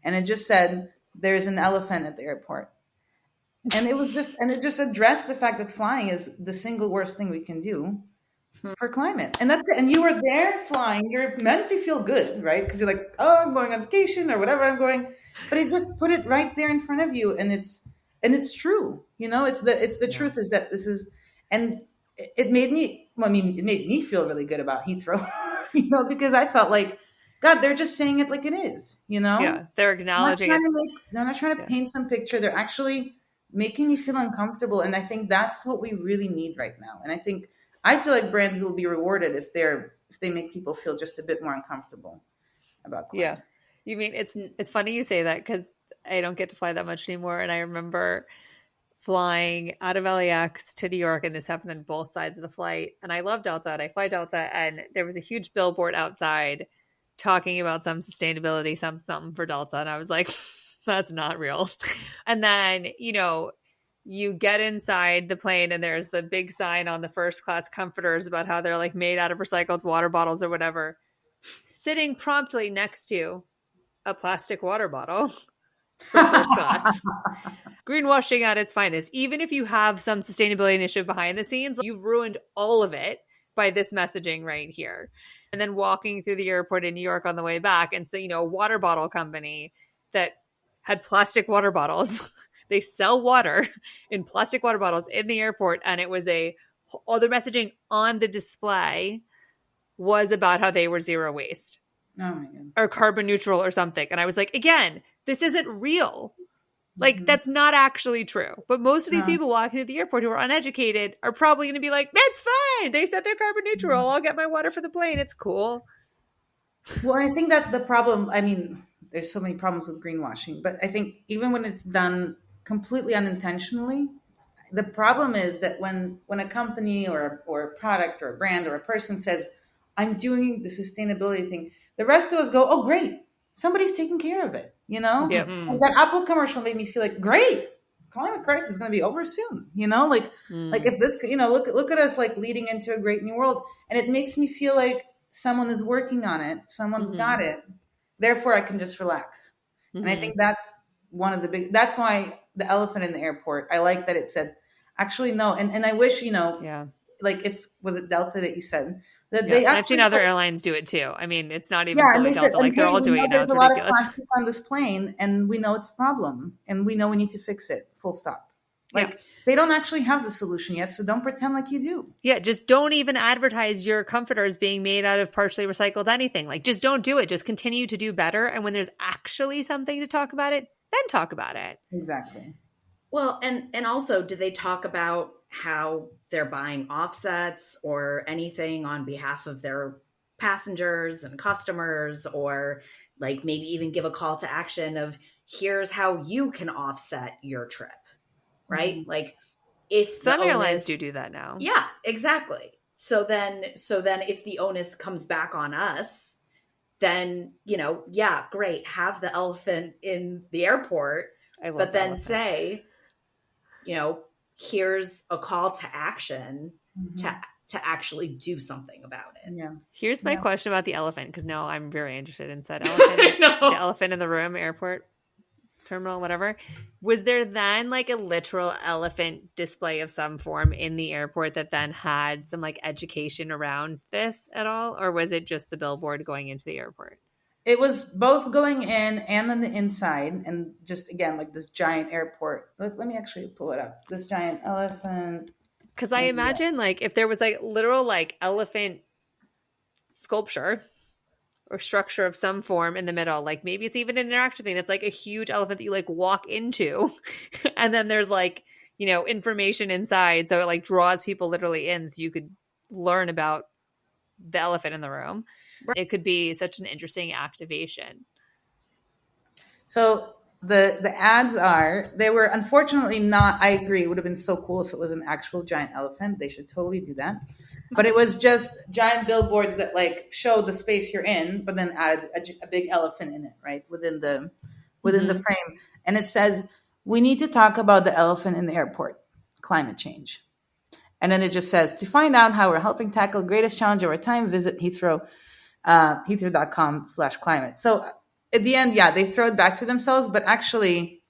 And it just said, there's an elephant at the airport. And it just addressed the fact that flying is the single worst thing we can do. for climate. And that's it. And you were there flying. You're meant to feel good, right? Because you're like, oh, I'm going on vacation or whatever I'm going. But it just put it right there in front of you, and it's true. It's the truth is that this is, and it made me. Well, I mean, it made me feel really good about Heathrow, because I felt like, God, they're just saying it like it is. Yeah, they're acknowledging it. They're not trying to paint some picture. They're actually making me feel uncomfortable, and I think that's what we really need right now. And I feel like brands will be rewarded if they make people feel just a bit more uncomfortable about climate. Yeah. You mean it's funny you say that, because I don't get to fly that much anymore. And I remember flying out of LAX to New York, and this happened on both sides of the flight. And I love Delta, and I fly Delta, and there was a huge billboard outside talking about some sustainability, something for Delta. And I was like, that's not real. And then, you get inside the plane, and there's the big sign on the first class comforters about how they're like made out of recycled water bottles or whatever, sitting promptly next to a plastic water bottle for first class. Greenwashing at its finest. Even if you have some sustainability initiative behind the scenes, you've ruined all of it by this messaging right here. And then walking through the airport in New York on the way back, and so, a water bottle company that had plastic water bottles. They sell water in plastic water bottles in the airport, and it was all the messaging on the display was about how they were zero waste. Oh my God. Or carbon neutral or something. And I was like, again, this isn't real. Like, that's not actually true. But most of these people walking through the airport who are uneducated are probably going to be like, that's fine. They said they're carbon neutral. I'll get my water for the plane. It's cool. Well, I think that's the problem. I mean, there's so many problems with greenwashing, but I think even when it's done completely unintentionally, the problem is that when a company or a product or a brand or a person says, I'm doing the sustainability thing, the rest of us go, oh, great. Somebody's taking care of it, Yep. And that Apple commercial made me feel like, great, climate crisis is going to be over soon, like if this, look at us like leading into a great new world. And it makes me feel like someone is working on it. Someone's got it. Therefore I can just relax. And I think that's that's why the elephant in the airport, I like that it said, actually, no. And I wish, like was it Delta that you said? That they I've seen other airlines do it too. I mean, it's not even Delta. Said, like they're all doing it now. There's a lot of plastic on this plane, and we know it's a problem, and we know we need to fix it. Full stop. They don't actually have the solution yet, so don't pretend like you do. Yeah, just don't even advertise your comforters being made out of partially recycled anything. Like, just don't do it. Just continue to do better. And when there's actually something to talk about it, then talk about it. Exactly. Well, and also, do they talk about how they're buying offsets or anything on behalf of their passengers and customers, or like maybe even give a call to action of here's how you can offset your trip, right? Like if some airlines do that now. Yeah, exactly. So then if the onus comes back on us, then, great, have the elephant in the airport, but then say, here's a call to action to actually do something about it. Yeah. Here's my question about the elephant, because now I'm very interested in said elephant. The elephant in the room, airport, terminal, whatever. Was there then like a literal elephant display of some form in the airport that then had some like education around this at all? Or was it just the billboard going into the airport? It was both going in and on the inside, and just again like this giant airport. Let me actually pull it up. This giant elephant. Because I imagine like if there was like literal like elephant sculpture or structure of some form in the middle, like maybe it's even an interactive thing that's like a huge elephant that you like walk into, and then there's like information inside, so it like draws people literally in, so you could learn about the elephant in the room. It could be such an interesting activation. So the ads they were unfortunately not, I agree, it would have been so cool if it was an actual giant elephant. They should totally do that. But it was just giant billboards that like show the space you're in, but then add a big elephant in it, right? Within the frame. And it says, we need to talk about the elephant in the airport, climate change. And then it just says, to find out how we're helping tackle the greatest challenge of our time, visit heathrow.com/climate. So at the end, they throw it back to themselves, but actually,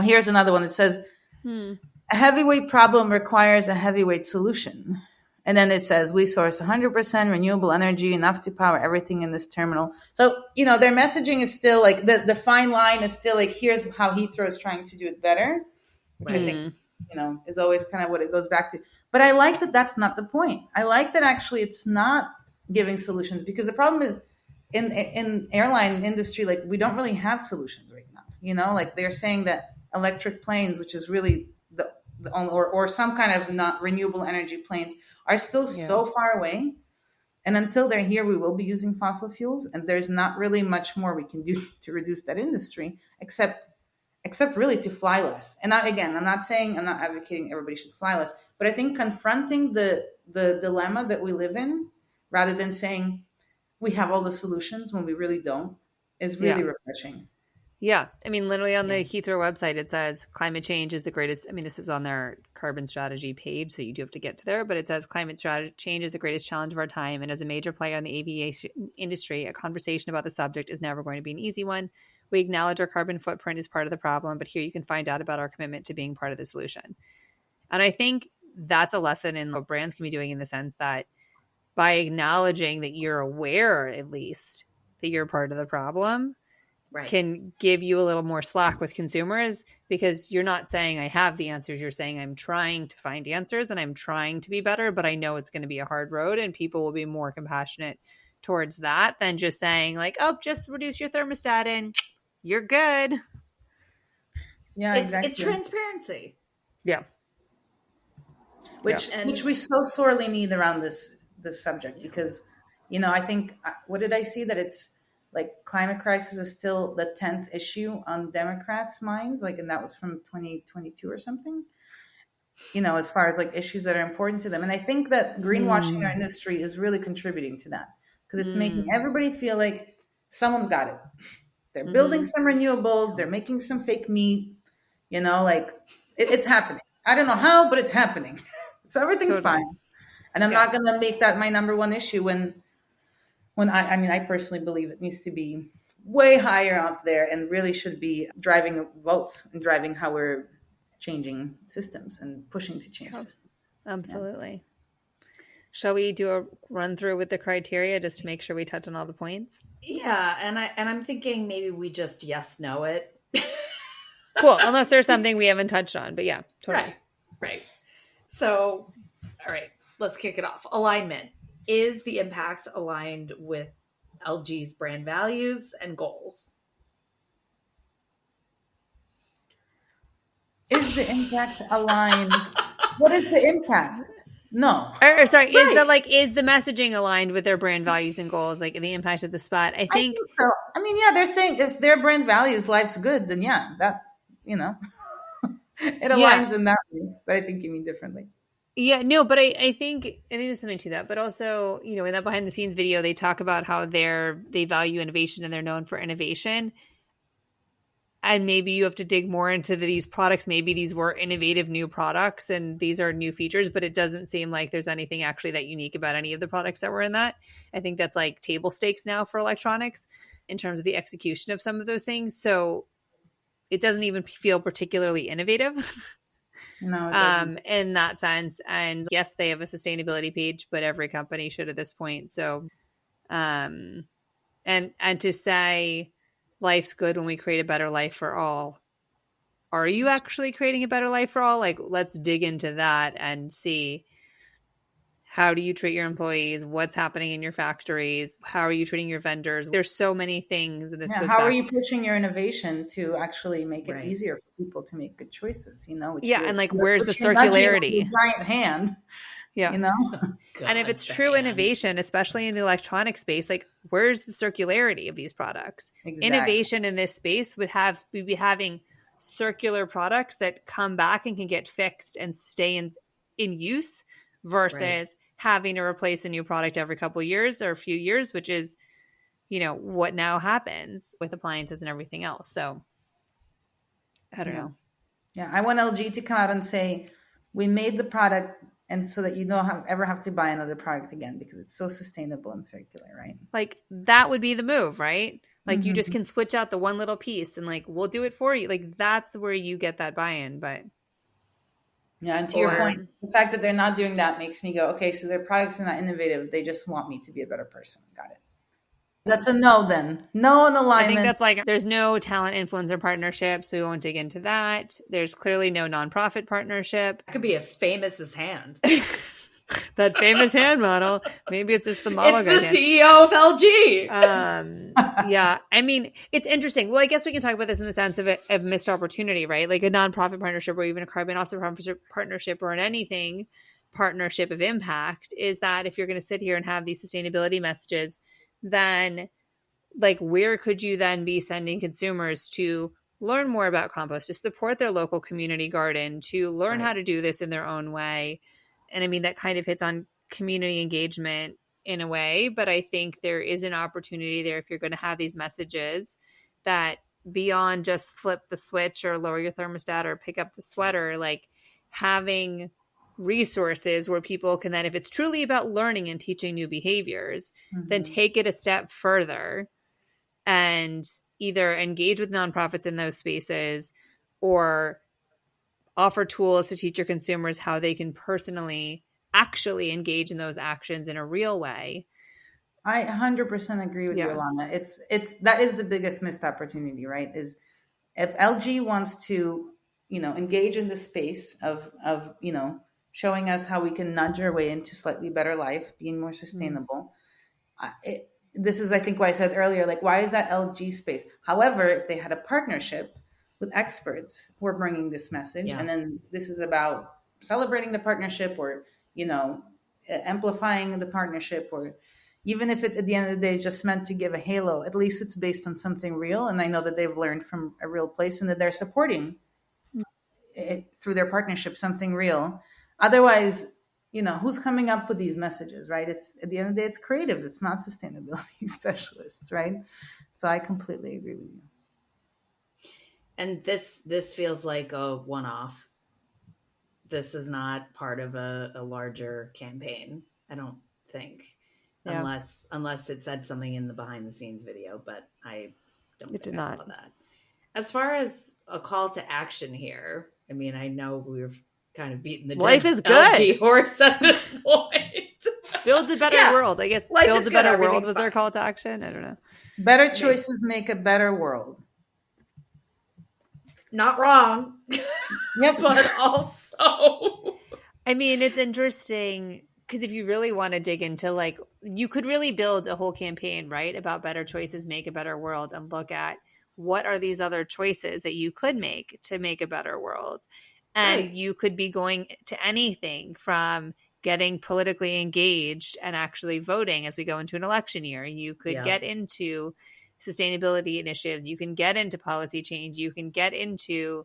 here's another one that says, a heavyweight problem requires a heavyweight solution. And then it says, we source 100% renewable energy, enough to power everything in this terminal. So, their messaging is still like, the fine line is still like, here's how Heathrow is trying to do it better, which I think, is always kind of what it goes back to. But I like that that's not the point. I like that actually it's not giving solutions, because the problem is in airline industry, like we don't really have solutions right now. Like they're saying that electric planes, which is really the only, or some kind of not renewable energy planes, are still so far away. And until they're here, we will be using fossil fuels. And there's not really much more we can do to reduce that industry, except really to fly less. And again, I'm not advocating everybody should fly less, but I think confronting the dilemma that we live in, rather than saying we have all the solutions when we really don't, is really refreshing. Yeah. I mean, literally on the Heathrow website, it says climate change is the greatest. I mean, this is on their carbon strategy page, so you do have to get to there, but it says climate change is the greatest challenge of our time. And as a major player in the aviation industry, a conversation about the subject is never going to be an easy one. We acknowledge our carbon footprint is part of the problem, but here you can find out about our commitment to being part of the solution. And I think that's a lesson in what brands can be doing, in the sense that by acknowledging that you're aware, at least, that you're part of the problem, can give you a little more slack with consumers, because you're not saying I have the answers. You're saying I'm trying to find answers and I'm trying to be better, but I know it's going to be a hard road, and people will be more compassionate towards that than just saying like, oh, just reduce your thermostat and you're good. Yeah, exactly. It's transparency. Yeah. Which we so sorely need around this subject, because, I think, what did I see, that it's like climate crisis is still the 10th issue on Democrats' minds, like, and that was from 2022 or something, as far as like issues that are important to them. And I think that greenwashing our industry is really contributing to that, because it's making everybody feel like someone's got it. They're building some renewables, they're making some fake meat, like it's happening. I don't know how, but it's happening. So everything's fine. And I'm not going to make that my number one issue when I personally believe it needs to be way higher up there, and really should be driving votes and driving how we're changing systems and pushing to change systems. Absolutely. Yeah. Shall we do a run through with the criteria just to make sure we touch on all the points? Yeah. And I'm thinking maybe we just no it. Cool. Unless there's something we haven't touched on, but yeah, totally. Right. So, all right, let's kick it off. Alignment. Is the impact aligned with LG's brand values and goals? Is the impact aligned? What is the impact? No. Or sorry, is the messaging aligned with their brand values and goals, like the impact of the spot? I think so. I mean, they're saying if their brand values life's good, then that, it aligns in that way. But I think you mean differently. Yeah, no, but I think there's something to that. But also, in that behind the scenes video, they talk about how they value innovation and they're known for innovation. And maybe you have to dig more into these products. Maybe these were innovative new products and these are new features, but it doesn't seem like there's anything actually that unique about any of the products that were in that. I think that's like table stakes now for electronics in terms of the execution of some of those things. So it doesn't even feel particularly innovative. No, it doesn't. In that sense. And yes, they have a sustainability page, but every company should at this point. So, and to say life's good when we create a better life for all. Are you actually creating a better life for all? Like, let's dig into that and see, how do you treat your employees? What's happening in your factories? How are you treating your vendors? There's so many things. And how are you pushing your innovation to actually make it easier for people to make good choices? And like, where's the circularity? Giant hand. Yeah. God, and if it's true innovation, especially in the electronic space, like, where's the circularity of these products? Exactly. Innovation in this space we'd be having circular products that come back and can get fixed and stay in use versus having to replace a new product every couple of years or a few years, which is, what now happens with appliances and everything else. So I don't know. Yeah. I want LG to come out and say, we made the product, and so that you don't ever have to buy another product again, because it's so sustainable and circular, right? Like, that would be the move, right? Like, you just can switch out the one little piece and like, we'll do it for you. Like, that's where you get that buy-in. But Yeah, and to your point, the fact that they're not doing that makes me go, okay, so their products are not innovative. They just want me to be a better person. Got it. That's a no then. No on alignment. I think that's like, there's no talent influencer partnership, so we won't dig into that. There's clearly no nonprofit partnership. That could be a famous hand. That famous hand model. Maybe it's just the model. It's the CEO of LG. Yeah. I mean, it's interesting. Well, I guess we can talk about this in the sense of a missed opportunity, right? Like a nonprofit partnership or even a carbon offset partnership or an anything partnership of impact is that if you're going to sit here and have these sustainability messages, then like where could you then be sending consumers to learn more about compost, to support their local community garden, to learn how to do this in their own way? And I mean, that kind of hits on community engagement in a way, but I think there is an opportunity there if you're going to have these messages that beyond just flip the switch or lower your thermostat or pick up the sweater, like having resources where people can then, if it's truly about learning and teaching new behaviors, then take it a step further and either engage with nonprofits in those spaces or offer tools to teach your consumers how they can personally actually engage in those actions in a real way. I 100% agree with you, Alana. It's that is the biggest missed opportunity, right? Is if LG wants to, engage in the space of showing us how we can nudge our way into slightly better life, being more sustainable. This is, I think, why I said earlier, like, why is that LG space? However, if they had a partnership with experts who are bringing this message, and then this is about celebrating the partnership or, amplifying the partnership, or even if it, at the end of the day, is just meant to give a halo, at least it's based on something real. And I know that they've learned from a real place and that they're supporting it through their partnership, something real. Otherwise, who's coming up with these messages, right? It's at the end of the day, it's creatives. It's not sustainability specialists, right? So I completely agree with you. And this feels like a one-off. This is not part of a larger campaign, I don't think, unless it said something in the behind-the-scenes video, but I don't think I saw that. As far as a call to action here, I mean, I know we've kind of beaten the life is good LG horse at this point. Build a better world, I guess. Life build a better world was our call to action. I don't know. Better choices make a better world. Not wrong. Yep. But also, I mean, it's interesting because if you really want to dig into, like, you could really build a whole campaign, right, about better choices make a better world and look at what are these other choices that you could make to make a better world. And you could be going to anything from getting politically engaged and actually voting as we go into an election year. You could get into sustainability initiatives. You can get into policy change. You can get into,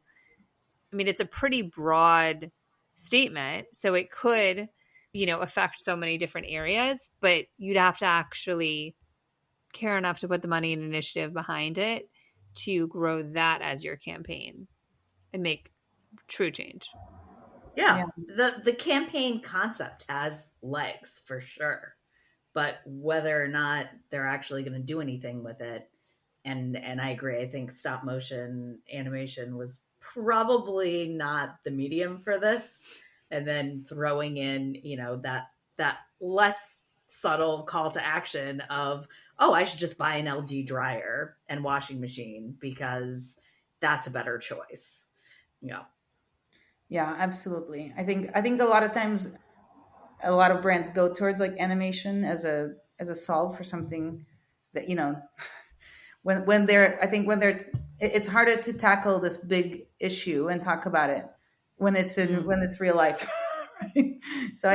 I mean, it's a pretty broad statement. So it could, affect so many different areas, but you'd have to actually care enough to put the money and initiative behind it to grow that as your campaign and make true change. Yeah. The campaign concept has legs for sure, but whether or not they're actually going to do anything with it, and I agree. I think stop motion animation was probably not the medium for this, and then throwing in that less subtle call to action of, oh, I should just buy an LG dryer and washing machine because that's a better choice. Yeah, absolutely. I think a lot of times a lot of brands go towards like animation as a solve for something that, when they're it's harder to tackle this big issue and talk about it when it's when it's real life. Right? So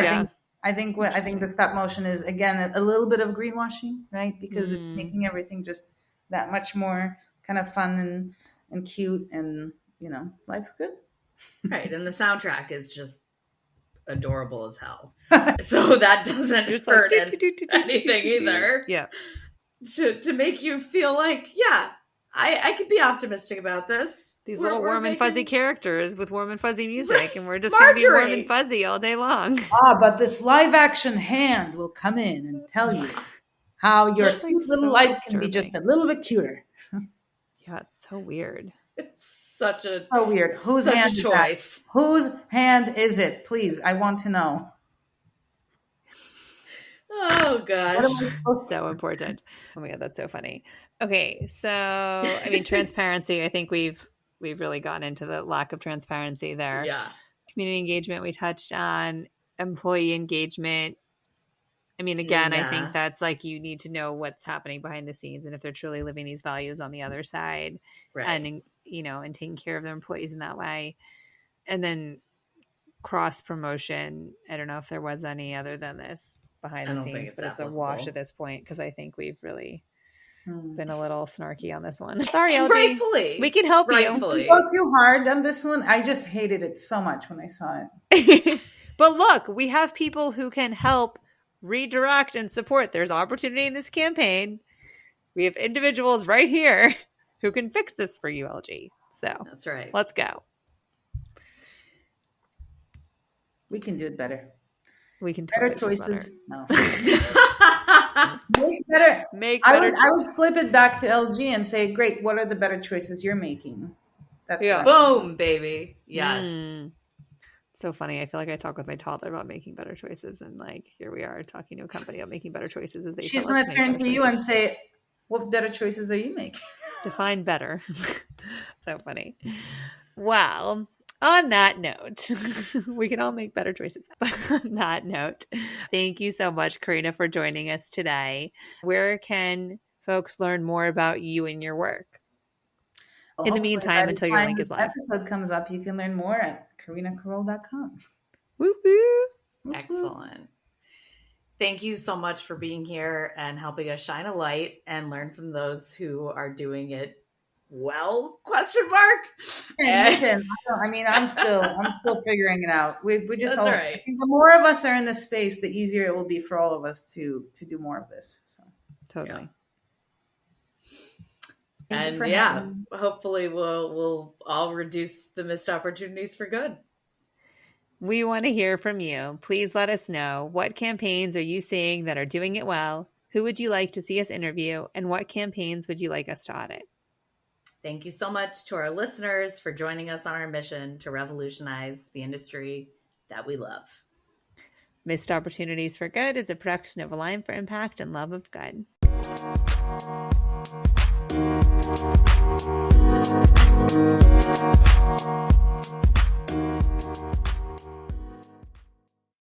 I think the stop motion is, again, a little bit of greenwashing, right? Because it's making everything just that much more kind of fun and cute, and life's good. Right. And the soundtrack is just adorable as hell. So that doesn't hurt anything either. Yeah. To make you feel like, I could be optimistic about this. These little warm and fuzzy characters with warm and fuzzy music, and we're just going to be warm and fuzzy all day long. But this live action hand will come in and tell you how your cute little life can be just a little bit cuter. Yeah, it's so weird. It's such a So weird. Whose such hand a is that? choice. Whose hand is it? Please, I want to know. Oh What am I gosh. supposed to So important. Oh my God, that's so funny. Okay, so I mean, transparency. I think we've really gotten into the lack of transparency there. Yeah. Community engagement we touched on. Employee engagement. I mean, again, I think that's like you need to know what's happening behind the scenes and if they're truly living these values on the other side, Right. and and taking care of their employees in that way. And then cross promotion. I don't know if there was any other than this behind the scenes, but it's a wash at this point because I think we've really been a little snarky on this one. Sorry, LG. Rightfully. We can help you. We go too hard on this one. I just hated it so much when I saw it. But look, we have people who can help redirect and support. There's opportunity in this campaign. We have individuals right here who can fix this for you, LG. So that's right. Let's go. We can do it better. We can better totally choices. Do No. Make better. I would flip it back to LG and say, "Great, what are the better choices you're making?" That's boom, baby. Yes. So funny. I feel like I talk with my toddler about making better choices, and like here we are talking to a company about making better choices. As she's going to turn to you and say, "What better choices are you making?" Define better. So funny. Well, on that note, we can all make better choices. But on that note, thank you so much, Karina, for joining us today. Where can folks learn more about you and your work? Well, in the meantime, until your link is live. This episode comes up, you can learn more at KarinaKorol.com. Woo-hoo. Excellent. Thank you so much for being here and helping us shine a light and learn from those who are doing it well, ? Hey, listen, I mean, I'm still figuring it out. We just That's right. I think the more of us are in this space, the easier it will be for all of us to do more of this. So totally. Yeah. And hopefully we'll all reduce the missed opportunities for good. We want to hear from you. Please let us know, what campaigns are you seeing that are doing it well? Who would you like to see us interview? And what campaigns would you like us to audit? Thank you so much to our listeners for joining us on our mission to revolutionize the industry that we love. Missed Opportunities for Good is a production of Align for Impact and Love of Good.